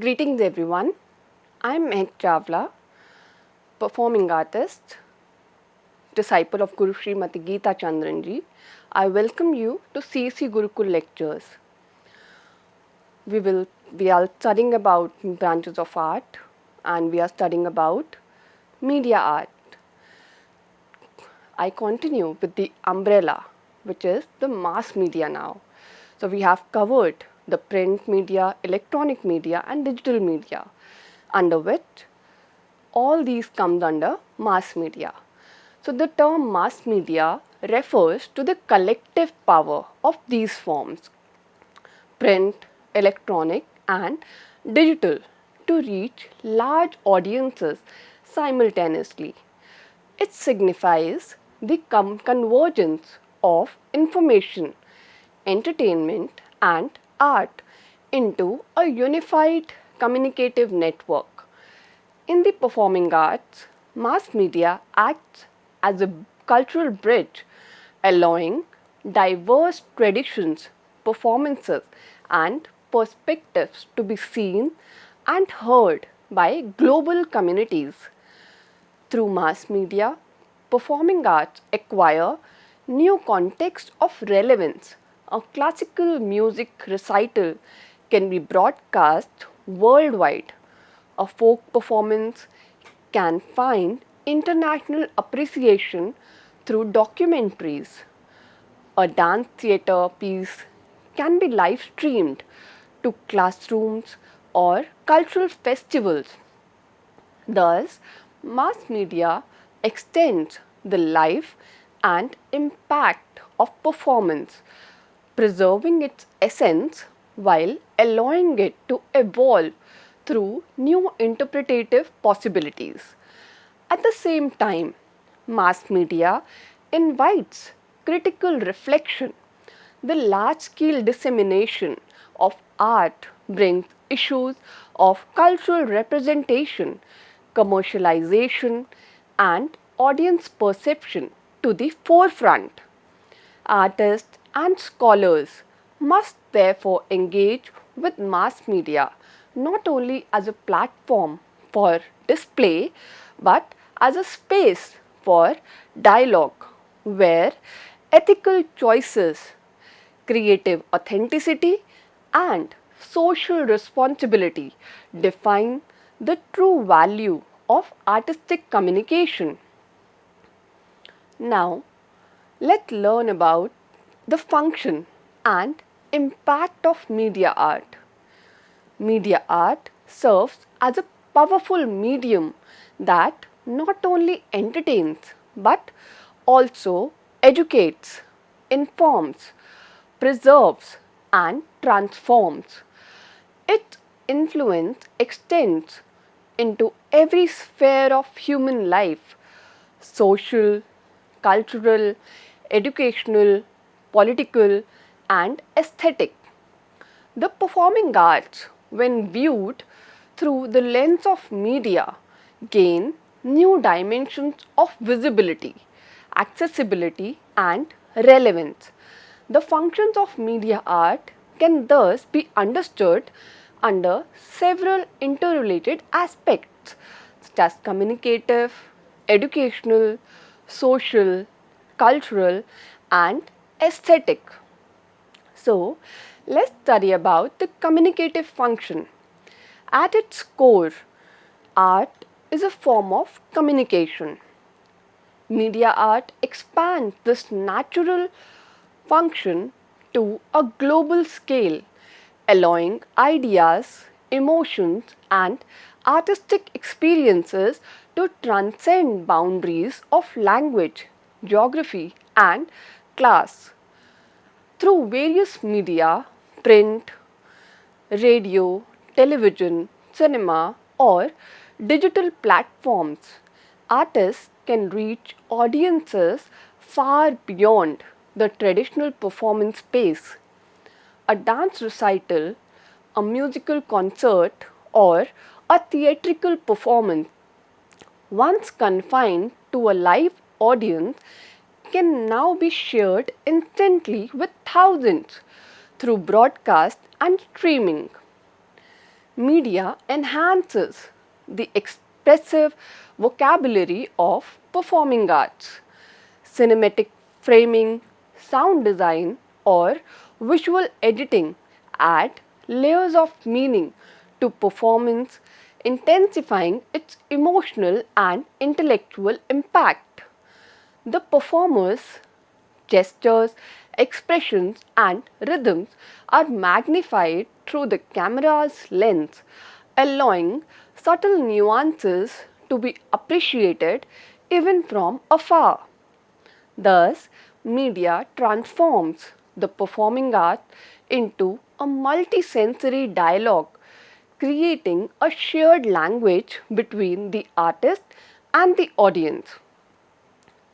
Greetings everyone, I am Mehak Chawla, performing artist, disciple of Guru Srimati Geeta Chandranji. I welcome you to CEC Gurukul lectures. We are studying about branches of art and we are studying about media art. I continue with the umbrella, which is the mass media now. So we have covered the print media, electronic media and digital media, under which all these comes under mass media. So the term mass media refers to the collective power of these forms, print, electronic and digital, to reach large audiences simultaneously. It signifies the convergence of information, entertainment and art into a unified communicative network. In the performing arts, mass media acts as a cultural bridge, allowing diverse traditions, performances and perspectives to be seen and heard by global communities. Through mass media, performing arts acquire new context of relevance. A classical music recital can be broadcast worldwide. A folk performance can find international appreciation through documentaries. A dance theatre piece can be live streamed to classrooms or cultural festivals. Thus, mass media extends the life and impact of performance, preserving its essence while allowing it to evolve through new interpretative possibilities. At the same time, mass media invites critical reflection. The large-scale dissemination of art brings issues of cultural representation, commercialization, and audience perception to the forefront. Artists and scholars must therefore engage with mass media not only as a platform for display but as a space for dialogue where ethical choices, creative authenticity and social responsibility define the true value of artistic communication. Now, let's learn about the function and impact of media art. Media art serves as a powerful medium that not only entertains but also educates, informs, preserves, and transforms. Its influence extends into every sphere of human life: social, cultural, educational, political, and aesthetic. The performing arts, when viewed through the lens of media, gain new dimensions of visibility, accessibility, and relevance. The functions of media art can thus be understood under several interrelated aspects such as communicative, educational, social, cultural, and aesthetic. So, let's study about the communicative function. At its core, art is a form of communication. Media art expands this natural function to a global scale, allowing ideas, emotions, and artistic experiences to transcend boundaries of language, geography, and class. Through various media, print, radio, television, cinema, or digital platforms, artists can reach audiences far beyond the traditional performance space. A dance recital, a musical concert, or a theatrical performance, once confined to a live audience, can now be shared instantly with thousands through broadcast and streaming. Media enhances the expressive vocabulary of performing arts. Cinematic framing, sound design, or visual editing add layers of meaning to performance, intensifying its emotional and intellectual impact. The performer's gestures, expressions, and rhythms are magnified through the camera's lens, allowing subtle nuances to be appreciated even from afar. Thus, media transforms the performing art into a multisensory dialogue, creating a shared language between the artist and the audience.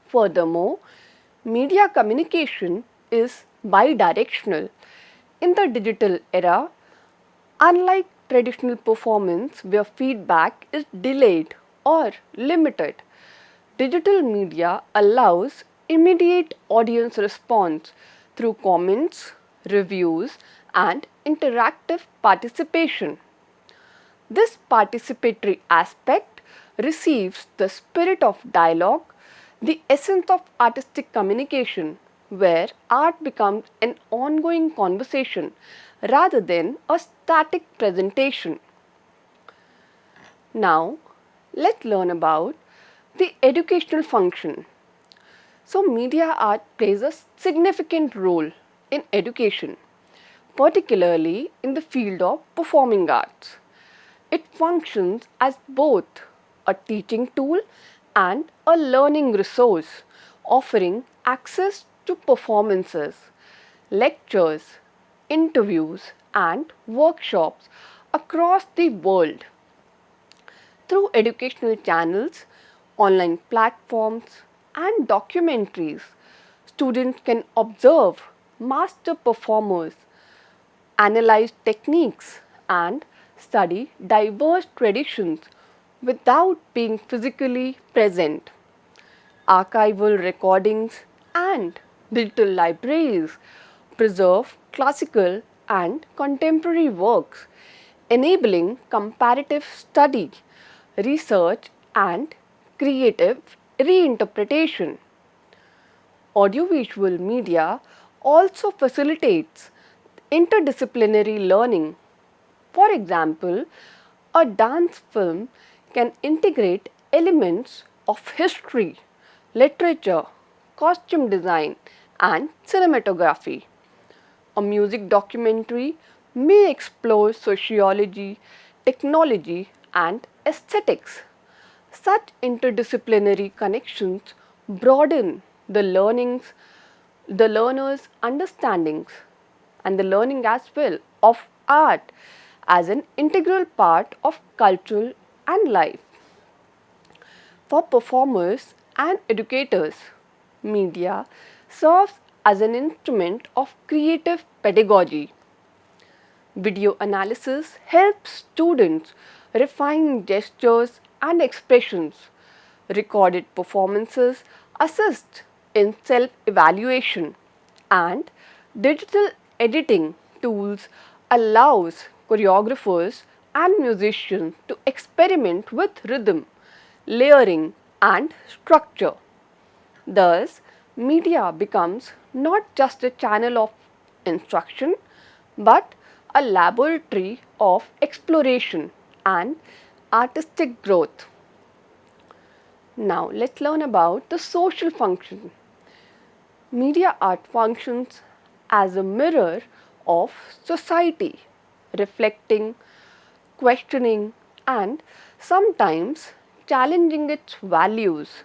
Furthermore, media communication is bidirectional. In the digital era, unlike traditional performance where feedback is delayed or limited, digital media allows immediate audience response through comments, reviews, and interactive participation. This participatory aspect receives the spirit of dialogue, the essence of artistic communication, where art becomes an ongoing conversation rather than a static presentation. Now, let's learn about the educational function. So, media art plays a significant role in education, particularly in the field of performing arts. It functions as both a teaching tool and a learning resource, offering access to performances, lectures, interviews, and workshops across the world. Through educational channels, online platforms, and documentaries, students can observe master performers, analyze techniques, and study diverse traditions without being physically present. Archival recordings and digital libraries preserve classical and contemporary works, enabling comparative study, research, and creative reinterpretation. Audiovisual media also facilitates interdisciplinary learning. For example, a dance film can integrate elements of history, literature, costume design, and cinematography. A music documentary may explore sociology, technology, and aesthetics. Such interdisciplinary connections broaden the learner's understandings and the learning as well of art as an integral part of culture and life. For performers and educators, media serves as an instrument of creative pedagogy. Video analysis helps students refine gestures and expressions. Recorded performances assist in self evaluation, and digital editing tools allows choreographers and musicians to experiment with rhythm, layering, and structure. Thus, media becomes not just a channel of instruction but a laboratory of exploration and artistic growth. Now, let's learn about the social function. Media art functions as a mirror of society, reflecting, questioning, and sometimes challenging its values.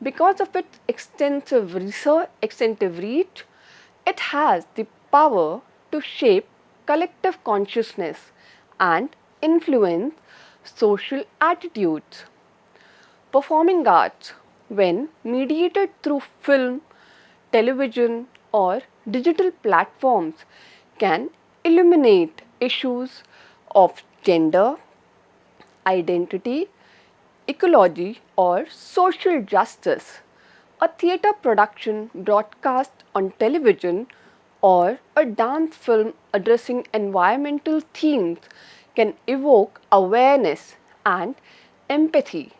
Because of its extensive reach, it has the power to shape collective consciousness and influence social attitudes. Performing arts, when mediated through film, television, or digital platforms, can illuminate issues of gender, identity, ecology, or social justice. A theatre production broadcast on television or a dance film addressing environmental themes can evoke awareness and empathy,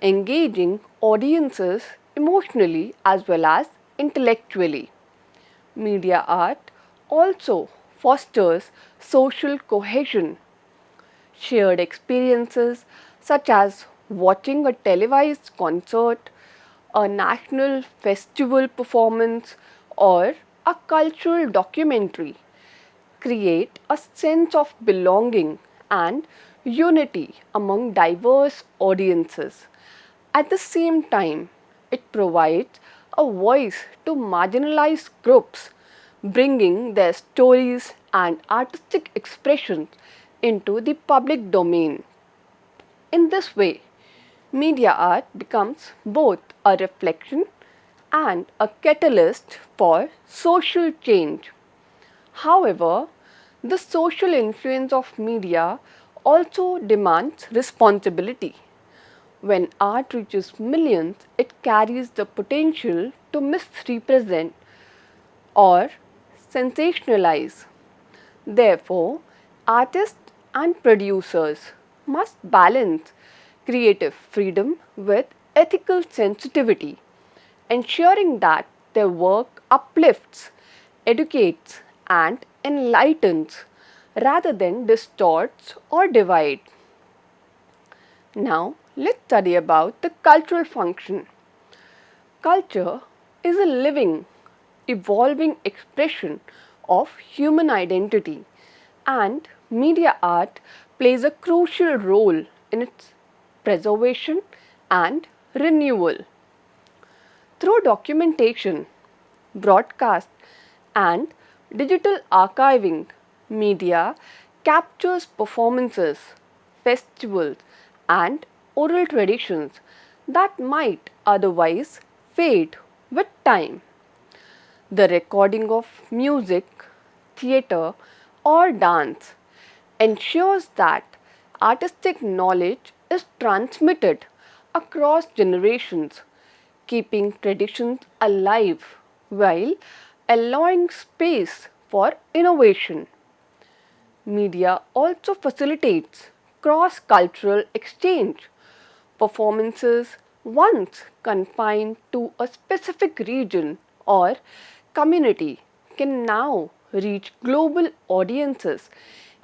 engaging audiences emotionally as well as intellectually. Media art also fosters social cohesion. Shared experiences such as watching a televised concert, a national festival performance, or a cultural documentary create a sense of belonging and unity among diverse audiences. At the same time, it provides a voice to marginalized groups, bringing their stories and artistic expressions into the public domain. In this way, media art becomes both a reflection and a catalyst for social change. However, the social influence of media also demands responsibility. When art reaches millions, it carries the potential to misrepresent or sensationalize. Therefore, artists and producers must balance creative freedom with ethical sensitivity, ensuring that their work uplifts, educates, and enlightens rather than distorts or divides. Now, let's study about the cultural function. Culture is a living, evolving expression of human identity, and media art plays a crucial role in its preservation and renewal. Through documentation, broadcast, and digital archiving, media captures performances, festivals, and oral traditions that might otherwise fade with time. The recording of music, theatre, or dance ensures that artistic knowledge is transmitted across generations, keeping traditions alive while allowing space for innovation. Media also facilitates cross cultural exchange. Performances once confined to a specific region or community can now reach global audiences,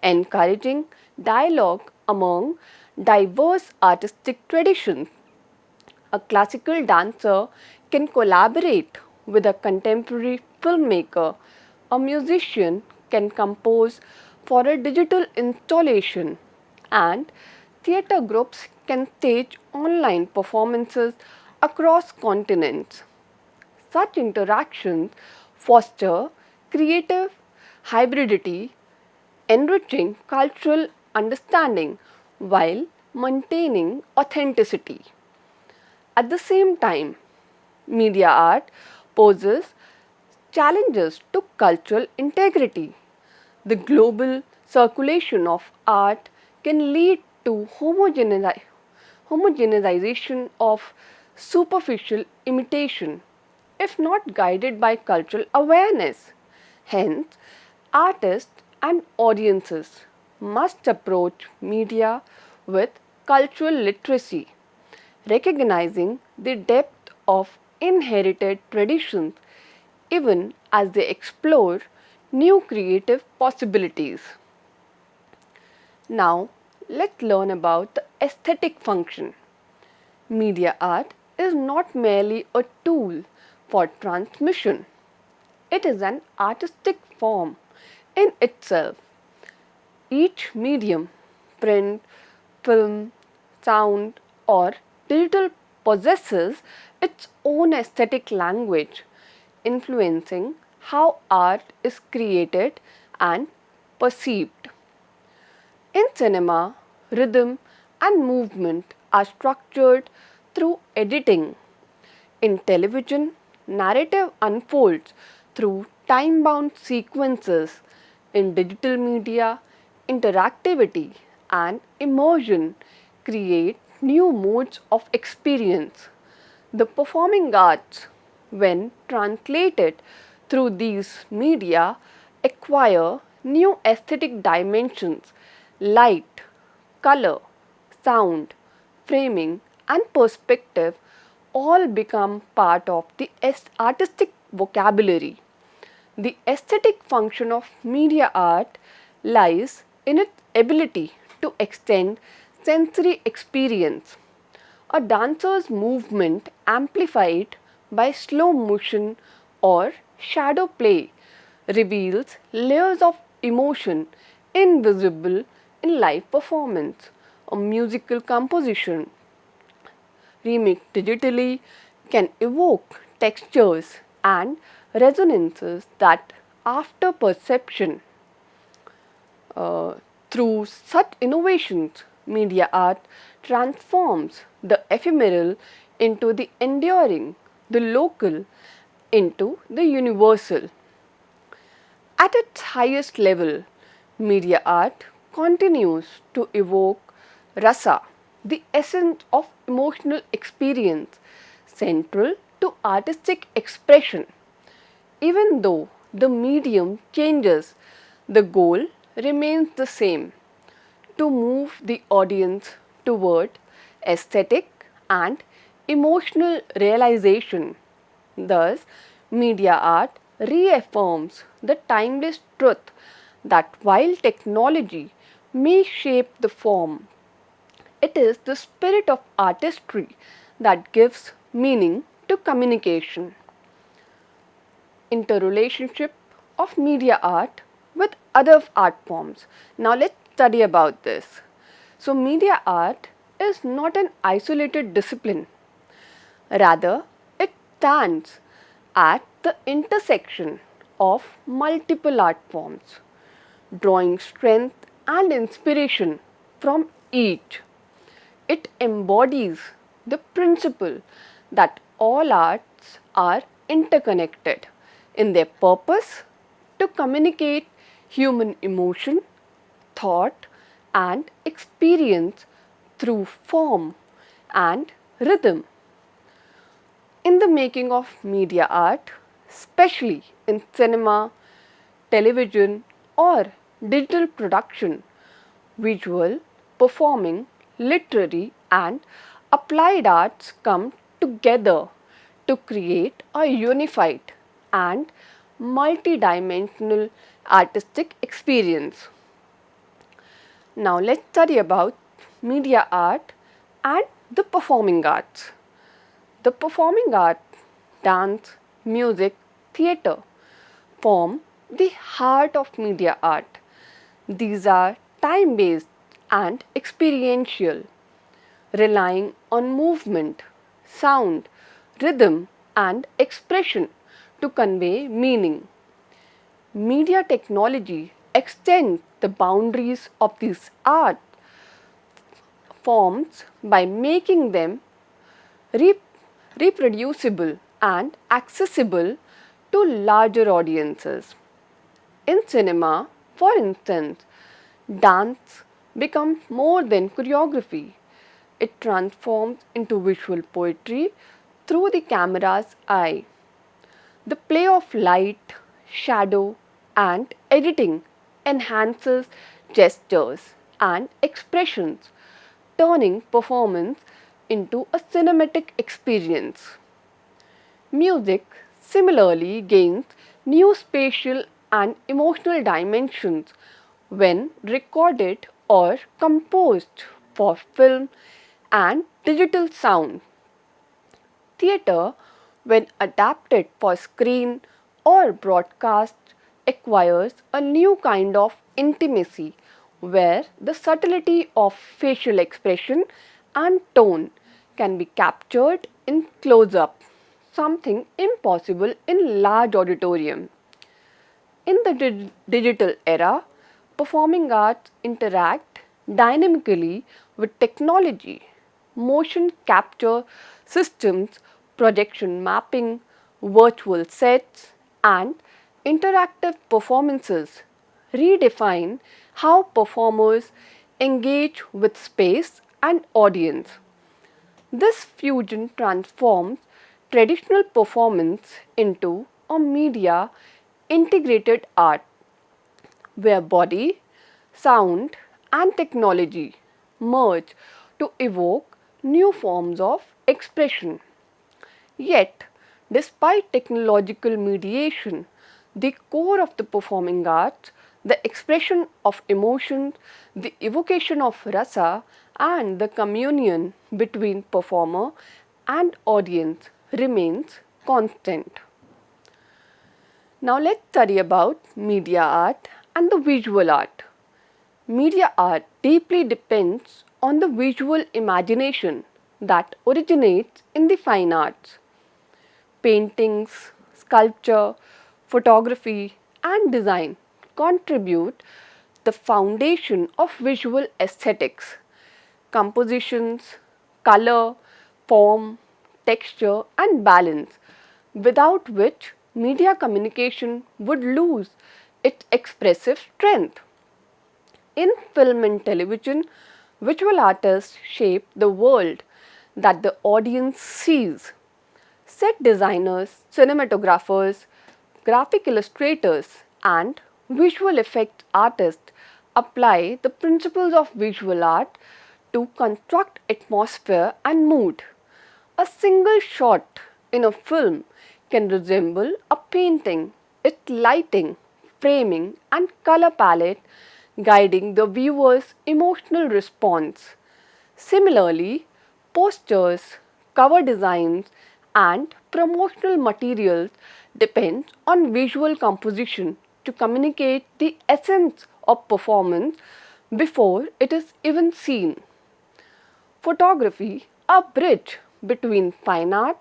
encouraging dialogue among diverse artistic traditions. A classical dancer can collaborate with a contemporary filmmaker. A musician can compose for a digital installation, and theatre groups can stage online performances across continents. Such interactions foster creative hybridity, enriching cultural understanding while maintaining authenticity. At the same time, media art poses challenges to cultural integrity. The global circulation of art can lead to homogenization of superficial imitation if not guided by cultural awareness. Hence, artists and audiences must approach media with cultural literacy, recognizing the depth of inherited traditions even as they explore new creative possibilities. Now, let's learn about the aesthetic function. Media art is not merely a tool for transmission, it is an artistic form in itself. Each medium, print, film, sound, or digital, possesses its own aesthetic language, influencing how art is created and perceived. In cinema, rhythm and movement are structured through editing. In television, narrative unfolds through time bound sequences. In digital media, interactivity and immersion create new modes of experience. The performing arts, when translated through these media, acquire new aesthetic dimensions Light, color, sound, framing, and perspective all become part of the artistic vocabulary. The aesthetic function of media art lies in its ability to extend sensory experience. A dancer's movement amplified by slow motion or shadow play reveals layers of emotion invisible in live performance. A musical composition remixed digitally can evoke textures and resonances that after perception. Through such innovations, media art transforms the ephemeral into the enduring, the local into the universal. At its highest level, media art continues to evoke rasa, the essence of emotional experience, central to artistic expression. Even though the medium changes, the goal remains the same: to move the audience toward aesthetic and emotional realization. Thus, media art reaffirms the timeless truth that while technology may shape the form, it is the spirit of artistry that gives meaning to communication. Interrelationship of media art with other art forms. Now let's study about this. So media art is not an isolated discipline. Rather, it stands at the intersection of multiple art forms, drawing strength and inspiration from each. It embodies the principle that all arts are interconnected in their purpose to communicate human emotion, thought, and experience through form and rhythm. In the making of media art, especially in cinema, television, or digital production, visual, performing, literary, and applied arts come together to create a unified and multidimensional artistic experience. Now let's study about media art and the performing arts. The performing arts, dance, music, theatre, form the heart of media art. These are time-based and experiential, relying on movement, sound, rhythm, and expression to convey meaning. Media technology extends the boundaries of these art forms by making them reproducible and accessible to larger audiences. In cinema, for instance, dance becomes more than choreography. It transforms into visual poetry through the camera's eye. The play of light, shadow, and editing enhances gestures and expressions, turning performance into a cinematic experience. Music similarly gains new spatial and emotional dimensions when recorded or composed for film and digital sound. Theatre, when adapted for screen or broadcast, acquires a new kind of intimacy where the subtlety of facial expression and tone can be captured in close up, something impossible in large auditorium. In the digital era, performing arts interact dynamically with technology. Motion capture systems, projection mapping, virtual sets, and interactive performances redefine how performers engage with space and audience. This fusion transforms traditional performance into a media integrated art where body, sound, and technology merge to evoke new forms of expression. Yet, despite technological mediation, the core of the performing arts, the expression of emotion, the evocation of rasa, and the communion between performer and audience remains constant. Now let's study about media art and the visual art. Media art deeply depends on the visual imagination that originates in the fine arts. Paintings, sculpture, photography, and design contribute the foundation of visual aesthetics. Compositions, color, form, texture, and balance, without which media communication would lose its expressive strength. In film and television, visual artists shape the world that the audience sees. Set designers, cinematographers, graphic illustrators, and visual effects artists apply the principles of visual art to construct atmosphere and mood. A single shot in a film can resemble a painting, its lighting, framing, and color palette guiding the viewer's emotional response. Similarly, posters, cover designs, and promotional materials depend on visual composition to communicate the essence of performance before it is even seen. Photography, a bridge between fine art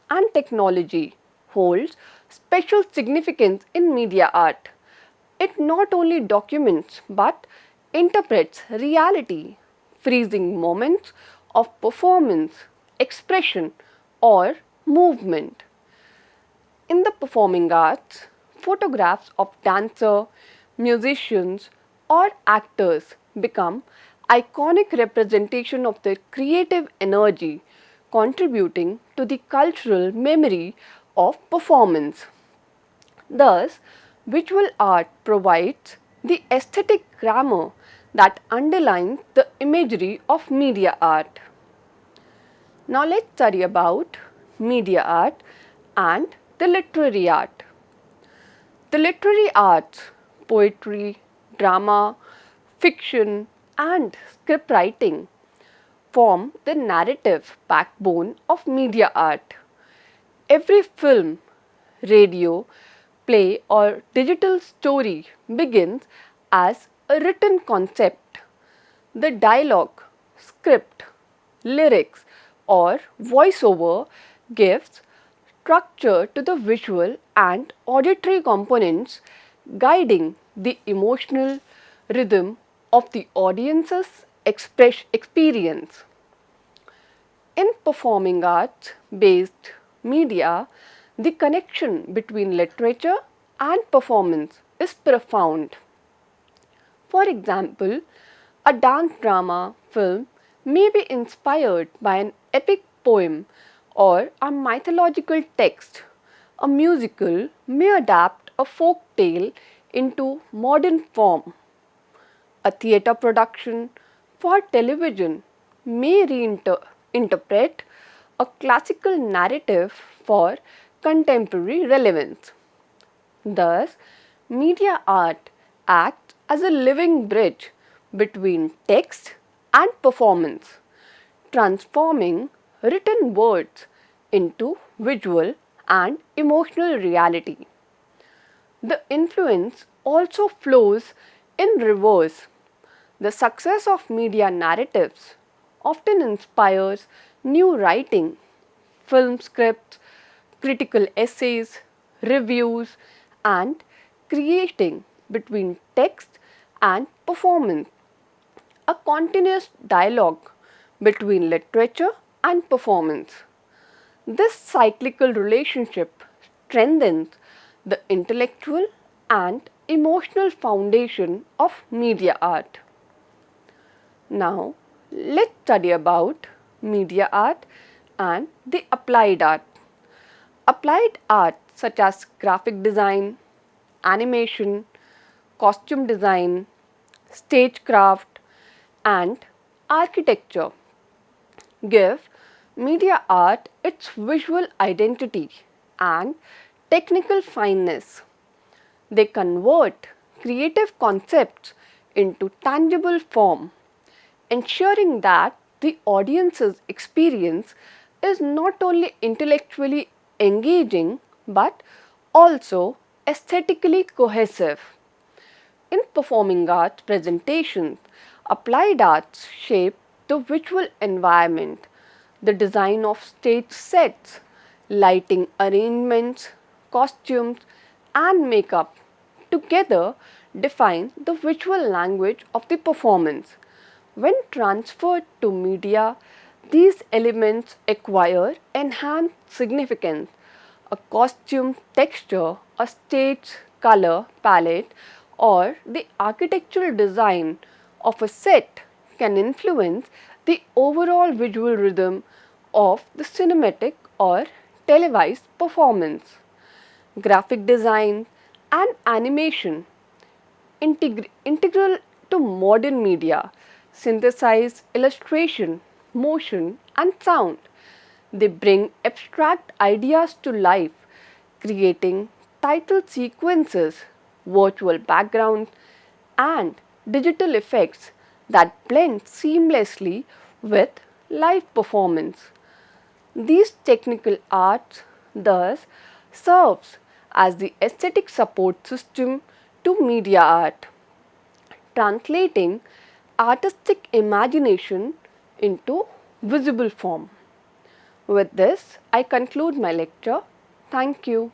and technology, holds special significance in media art. It not only documents but interprets reality, freezing moments of performance, expression, or movement. In the performing arts, photographs of dancers, musicians, or actors become iconic representation of their creative energy, contributing to the cultural memory of performance. Thus, visual art provides the aesthetic grammar that underlines the imagery of media art. Now let's study about media art and the literary art. The literary arts, poetry, drama, fiction, and script writing form the narrative backbone of media art. Every film, radio, play, or digital story begins as a written concept. The dialogue, script, lyrics, or voiceover gives structure to the visual and auditory components, guiding the emotional rhythm of the audience's experience. In performing arts based media, the connection between literature and performance is profound. For example, a dance drama film may be inspired by an epic poem or a mythological text. A musical may adapt a folk tale into modern form. A theatre production for television may reinterpret a classical narrative for contemporary relevance. Thus, media art acts as a living bridge between text and performance, transforming written words into visual and emotional reality. The influence also flows in reverse. The success of media narratives often inspires new writing, film scripts, critical essays, reviews, and creating between text and performance, a continuous dialogue between literature and performance. This cyclical relationship strengthens the intellectual and emotional foundation of media art. Now, let's study about media art and the applied art. Applied art such as graphic design, animation, costume design, stagecraft, and architecture give media art its visual identity and technical fineness. They convert creative concepts into tangible form, ensuring that the audience's experience is not only intellectually engaging but also aesthetically cohesive. In performing arts presentations, applied arts shape the visual environment, the design of stage sets, lighting arrangements, costumes, and makeup together define the visual language of the performance. When transferred to media, these elements acquire enhanced significance. A costume texture, a stage color palette, or the architectural design of a set can influence the overall visual rhythm of the cinematic or televised performance. Graphic design and animation integral to modern media, synthesize illustration, motion, and sound. They bring abstract ideas to life, creating title sequences, virtual backgrounds, and digital effects that blend seamlessly with live performance. These technical arts thus serves as the aesthetic support system to media art, translating artistic imagination into visible form. With this, I conclude my lecture. Thank you.